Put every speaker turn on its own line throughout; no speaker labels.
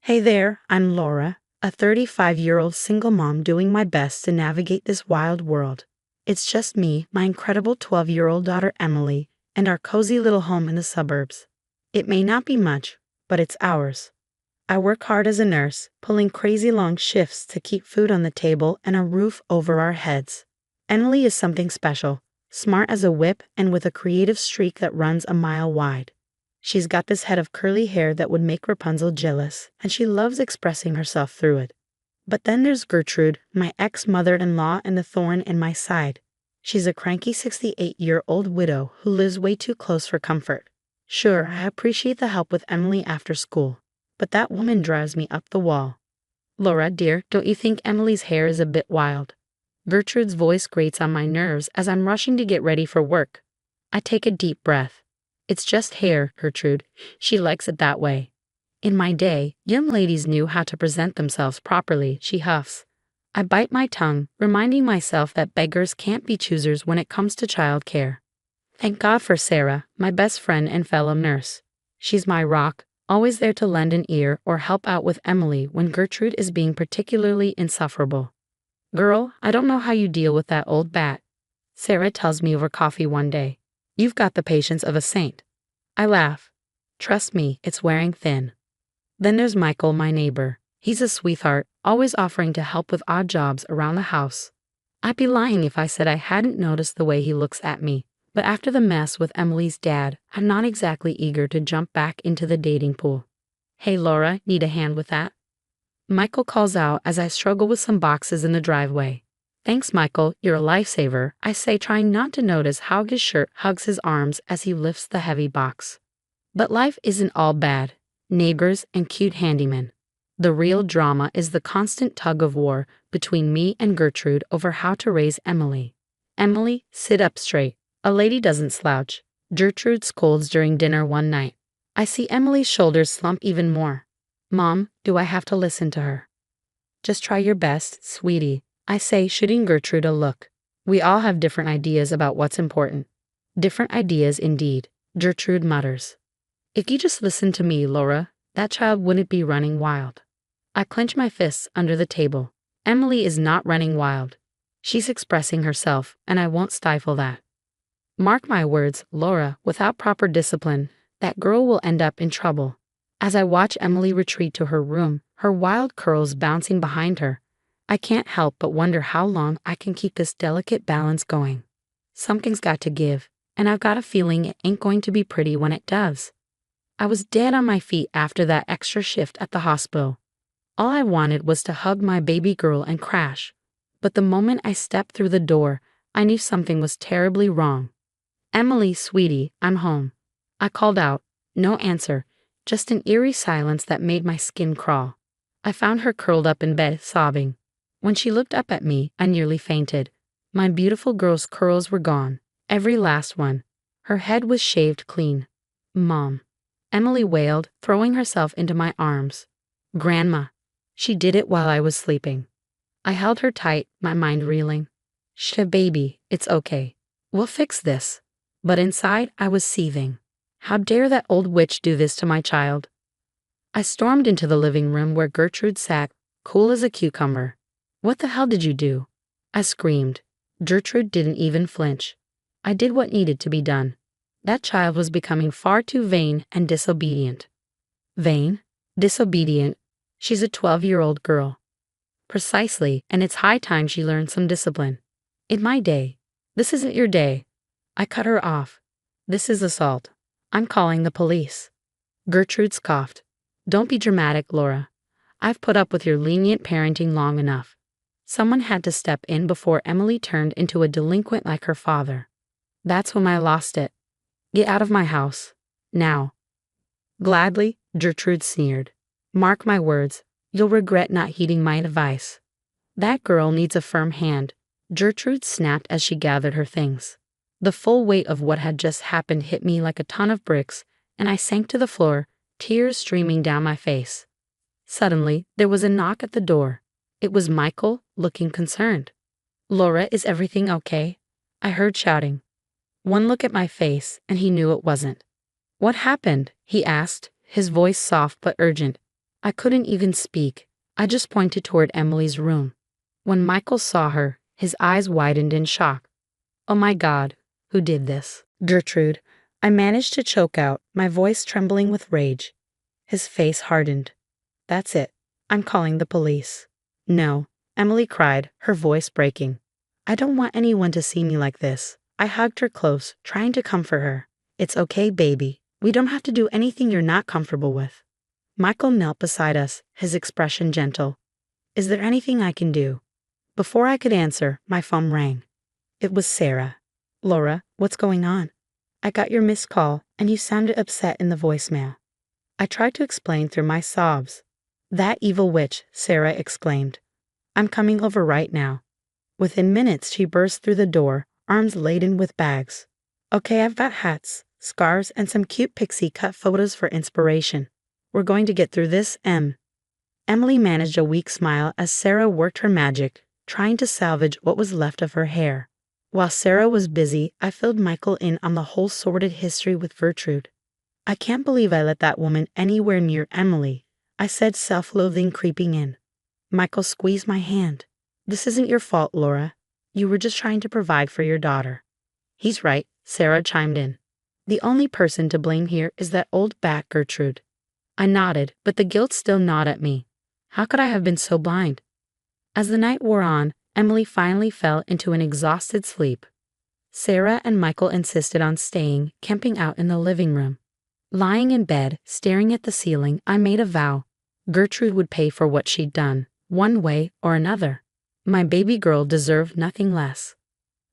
Hey there, I'm Laura, a 35-year-old single mom doing my best to navigate this wild world. It's just me, my incredible 12-year-old daughter Emily, and our cozy little home in the suburbs. It may not be much, but it's ours. I work hard as a nurse, pulling crazy long shifts to keep food on the table and a roof over our heads. Emily is something special, smart as a whip and with a creative streak that runs a mile wide. She's got this head of curly hair that would make Rapunzel jealous, and she loves expressing herself through it. But then there's Gertrude, my ex-mother-in-law and the thorn in my side. She's a cranky 68-year-old widow who lives way too close for comfort. Sure, I appreciate the help with Emily after school, but that woman drives me up the wall. Laura, dear, don't you think Emily's hair is a bit wild? Gertrude's voice grates on my nerves as I'm rushing to get ready for work. I take a deep breath. It's just hair, Gertrude. She likes it that way. In my day, young ladies knew how to present themselves properly, she huffs. I bite my tongue, reminding myself that beggars can't be choosers when it comes to child care. Thank God for Sarah, my best friend and fellow nurse. She's my rock, always there to lend an ear or help out with Emily when Gertrude is being particularly insufferable. Girl, I don't know how you deal with that old bat. Sarah tells me over coffee one day. You've got the patience of a saint. I laugh. Trust me, it's wearing thin. Then there's Michael, my neighbor. He's a sweetheart, always offering to help with odd jobs around the house. I'd be lying if I said I hadn't noticed the way he looks at me, but after the mess with Emily's dad, I'm not exactly eager to jump back into the dating pool. Hey Laura, need a hand with that? Michael calls out as I struggle with some boxes in the driveway. Thanks, Michael, you're a lifesaver, I say, trying not to notice how his shirt hugs his arms as he lifts the heavy box. But life isn't all bad. Neighbors and cute handymen. The real drama is the constant tug-of-war between me and Gertrude over how to raise Emily. Emily, sit up straight. A lady doesn't slouch. Gertrude scolds during dinner one night. I see Emily's shoulders slump even more. Mom, do I have to listen to her? Just try your best, sweetie, I say, shooting Gertrude a look. We all have different ideas about what's important. Different ideas indeed, Gertrude mutters. If you just listened to me, Laura, that child wouldn't be running wild. I clench my fists under the table. Emily is not running wild. She's expressing herself, and I won't stifle that. Mark my words, Laura, without proper discipline, that girl will end up in trouble. As I watch Emily retreat to her room, her wild curls bouncing behind her, I can't help but wonder how long I can keep this delicate balance going. Something's got to give, and I've got a feeling it ain't going to be pretty when it does. I was dead on my feet after that extra shift at the hospital. All I wanted was to hug my baby girl and crash. But the moment I stepped through the door, I knew something was terribly wrong. Emily, sweetie, I'm home. I called out. No answer, just an eerie silence that made my skin crawl. I found her curled up in bed, sobbing. When she looked up at me, I nearly fainted. My beautiful girl's curls were gone, every last one. Her head was shaved clean. Mom. Emily wailed, throwing herself into my arms. Grandma. She did it while I was sleeping. I held her tight, my mind reeling. Shh, baby, it's okay. We'll fix this. But inside, I was seething. How dare that old witch do this to my child? I stormed into the living room where Gertrude sat, cool as a cucumber. What the hell did you do? I screamed. Gertrude didn't even flinch. I did what needed to be done. That child was becoming far too vain and disobedient. Vain? Disobedient? She's a 12-year-old girl. Precisely, and it's high time she learned some discipline. In my day. This isn't your day. I cut her off. This is assault. I'm calling the police. Gertrude scoffed. Don't be dramatic, Laura. I've put up with your lenient parenting long enough. Someone had to step in before Emily turned into a delinquent like her father. That's when I lost it. Get out of my house. Now. Gladly, Gertrude sneered. Mark my words, you'll regret not heeding my advice. That girl needs a firm hand, Gertrude snapped as she gathered her things. The full weight of what had just happened hit me like a ton of bricks, and I sank to the floor, tears streaming down my face. Suddenly, there was a knock at the door. It was Michael, looking concerned. Laura, is everything okay? I heard shouting. One look at my face, and he knew it wasn't. What happened? He asked, his voice soft but urgent. I couldn't even speak. I just pointed toward Emily's room. When Michael saw her, his eyes widened in shock. Oh my God, who did this? Gertrude. I managed to choke out, my voice trembling with rage. His face hardened. That's it. I'm calling the police. No, Emily cried, her voice breaking. I don't want anyone to see me like this. I hugged her close, trying to comfort her. It's okay, baby. We don't have to do anything you're not comfortable with. Michael knelt beside us, his expression gentle. Is there anything I can do? Before I could answer, my phone rang. It was Sarah. Laura, what's going on? I got your missed call, and you sounded upset in the voicemail. I tried to explain through my sobs. That evil witch, Sarah exclaimed. I'm coming over right now. Within minutes, she burst through the door, arms laden with bags. Okay, I've got hats, scarves, and some cute pixie cut photos for inspiration. We're going to get through this, Emily managed a weak smile as Sarah worked her magic, trying to salvage what was left of her hair. While Sarah was busy, I filled Michael in on the whole sordid history with Gertrude. I can't believe I let that woman anywhere near Emily, I said, self-loathing creeping in. Michael squeezed my hand. This isn't your fault, Laura. You were just trying to provide for your daughter. He's right, Sarah chimed in. The only person to blame here is that old bat Gertrude. I nodded, but the guilt still gnawed at me. How could I have been so blind? As the night wore on, Emily finally fell into an exhausted sleep. Sarah and Michael insisted on staying, camping out in the living room. Lying in bed, staring at the ceiling, I made a vow. Gertrude would pay for what she'd done, one way or another. My baby girl deserved nothing less.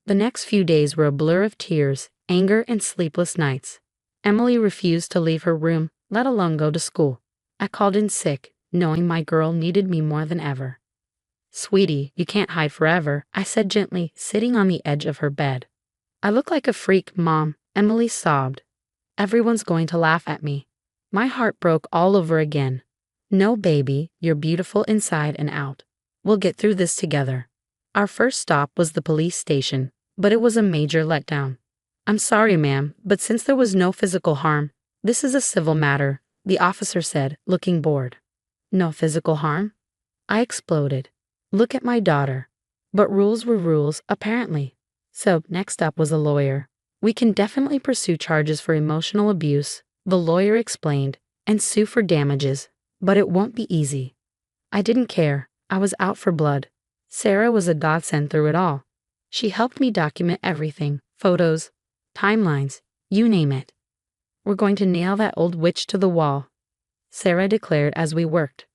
The next few days were a blur of tears, anger, and sleepless nights. Emily refused to leave her room, let alone go to school. I called in sick, knowing my girl needed me more than ever. Sweetie, you can't hide forever, I said gently, sitting on the edge of her bed. I look like a freak, Mom, Emily sobbed. Everyone's going to laugh at me. My heart broke all over again. No, baby, you're beautiful inside and out. We'll get through this together. Our first stop was the police station, but it was a major letdown. I'm sorry, ma'am, but since there was no physical harm, this is a civil matter, the officer said, looking bored. No physical harm? I exploded. Look at my daughter. But rules were rules, apparently. So, next up was a lawyer. We can definitely pursue charges for emotional abuse, the lawyer explained, and sue for damages, but it won't be easy. I didn't care. I was out for blood. Sarah was a godsend through it all. She helped me document everything, photos, timelines, you name it. We're going to nail that old witch to the wall, Sarah declared as we worked.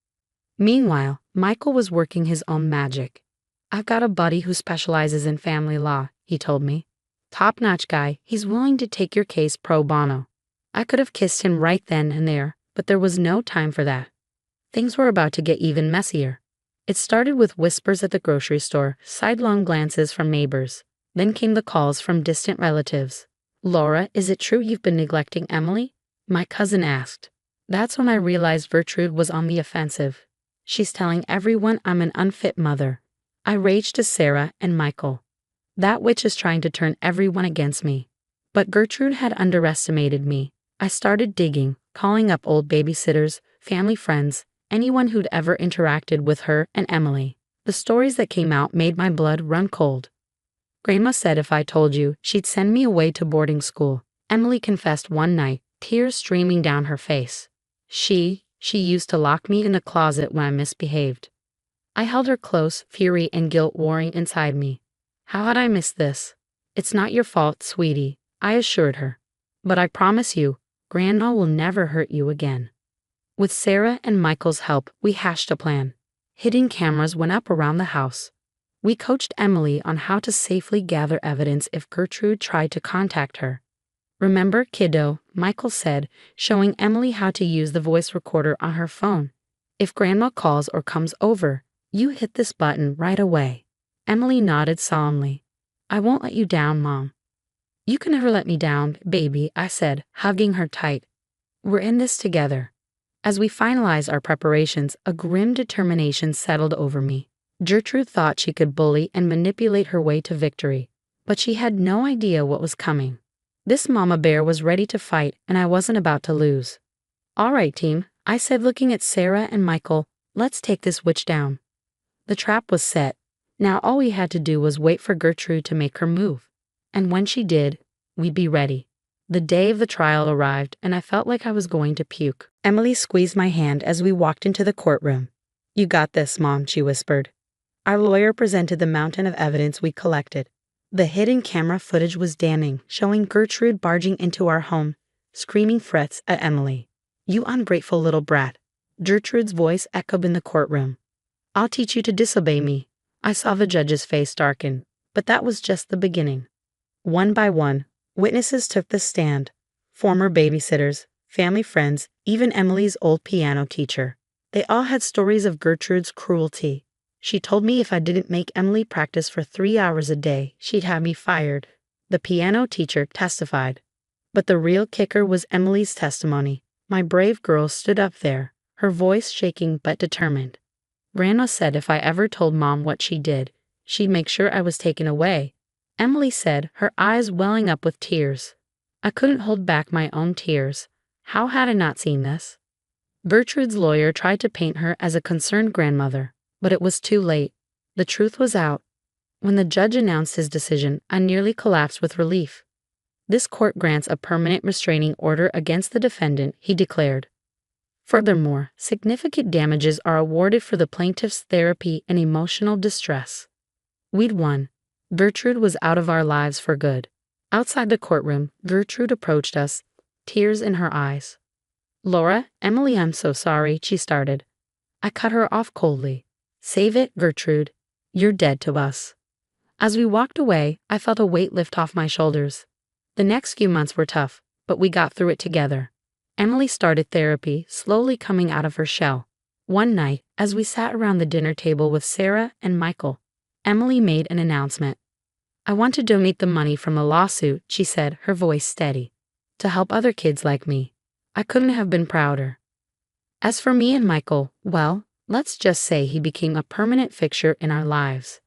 Meanwhile, Michael was working his own magic. I've got a buddy who specializes in family law, he told me. Top-notch guy, he's willing to take your case pro bono. I could have kissed him right then and there, but there was no time for that. Things were about to get even messier. It started with whispers at the grocery store, sidelong glances from neighbors. Then came the calls from distant relatives. Laura, is it true you've been neglecting Emily? My cousin asked. That's when I realized Gertrude was on the offensive. She's telling everyone I'm an unfit mother. I raged to Sarah and Michael. That witch is trying to turn everyone against me. But Gertrude had underestimated me. I started digging, calling up old babysitters, family friends, anyone who'd ever interacted with her and Emily. The stories that came out made my blood run cold. Grandma said if I told you, she'd send me away to boarding school. Emily confessed one night, tears streaming down her face. She used to lock me in a closet when I misbehaved. I held her close, fury and guilt warring inside me. How had I missed this? It's not your fault, sweetie, I assured her. But I promise you, Grandma will never hurt you again. With Sarah and Michael's help, we hashed a plan. Hidden cameras went up around the house. We coached Emily on how to safely gather evidence if Gertrude tried to contact her. Remember, kiddo, Michael said, showing Emily how to use the voice recorder on her phone. If Grandma calls or comes over, you hit this button right away. Emily nodded solemnly. I won't let you down, Mom. You can never let me down, baby, I said, hugging her tight. We're in this together. As we finalized our preparations, a grim determination settled over me. Gertrude thought she could bully and manipulate her way to victory, but she had no idea what was coming. This mama bear was ready to fight, and I wasn't about to lose. All right, team, I said, looking at Sarah and Michael. Let's take this witch down. The trap was set. Now all we had to do was wait for Gertrude to make her move. And when she did, we'd be ready. The day of the trial arrived, and I felt like I was going to puke. Emily squeezed my hand as we walked into the courtroom. "You got this, Mom," she whispered. Our lawyer presented the mountain of evidence we collected. The hidden camera footage was damning, showing Gertrude barging into our home, screaming threats at Emily. "You ungrateful little brat." Gertrude's voice echoed in the courtroom. "I'll teach you to disobey me." I saw the judge's face darken, but that was just the beginning. One by one, witnesses took the stand. Former babysitters, family friends, even Emily's old piano teacher. They all had stories of Gertrude's cruelty. She told me if I didn't make Emily practice for 3 hours a day, she'd have me fired. The piano teacher testified. But the real kicker was Emily's testimony. My brave girl stood up there, her voice shaking but determined. Grandma said if I ever told Mom what she did, she'd make sure I was taken away. Emily said, her eyes welling up with tears. I couldn't hold back my own tears. How had I not seen this? Gertrude's lawyer tried to paint her as a concerned grandmother, but it was too late. The truth was out. When the judge announced his decision, I nearly collapsed with relief. "This court grants a permanent restraining order against the defendant," he declared. Furthermore, significant damages are awarded for the plaintiff's therapy and emotional distress. We'd won. Gertrude was out of our lives for good. Outside the courtroom, Gertrude approached us, tears in her eyes. "Laura, Emily, I'm so sorry," she started. I cut her off coldly. "Save it, Gertrude. You're dead to us." As we walked away, I felt a weight lift off my shoulders. The next few months were tough, but we got through it together. Emily started therapy, slowly coming out of her shell. One night, as we sat around the dinner table with Sarah and Michael, Emily made an announcement. "I want to donate the money from the lawsuit," she said, her voice steady, "to help other kids like me." I couldn't have been prouder. As for me and Michael, well, let's just say he became a permanent fixture in our lives.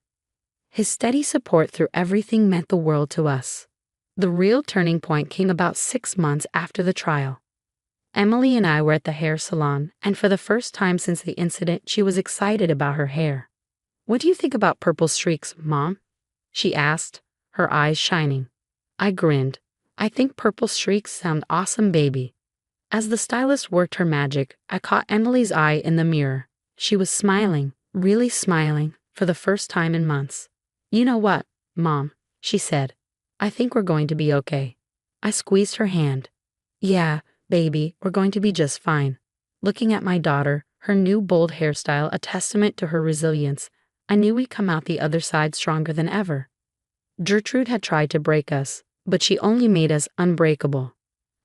His steady support through everything meant the world to us. The real turning point came about 6 months after the trial. Emily and I were at the hair salon, and for the first time since the incident, she was excited about her hair. "What do you think about purple streaks, Mom?" she asked, her eyes shining. I grinned. "I think purple streaks sound awesome, baby." As the stylist worked her magic, I caught Emily's eye in the mirror. She was smiling, really smiling, for the first time in months. "You know what, Mom," she said. "I think we're going to be okay." I squeezed her hand. "Yeah, baby, we're going to be just fine." Looking at my daughter, her new bold hairstyle a testament to her resilience, I knew we'd come out the other side stronger than ever. Gertrude had tried to break us, but she only made us unbreakable.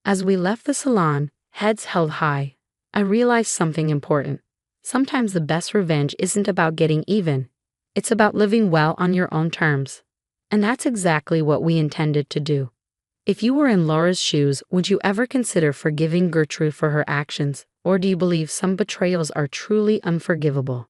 As we left the salon, heads held high, I realized something important. Sometimes the best revenge isn't about getting even. It's about living well on your own terms. And that's exactly what we intended to do. If you were in Laura's shoes, would you ever consider forgiving Gertrude for her actions, or do you believe some betrayals are truly unforgivable?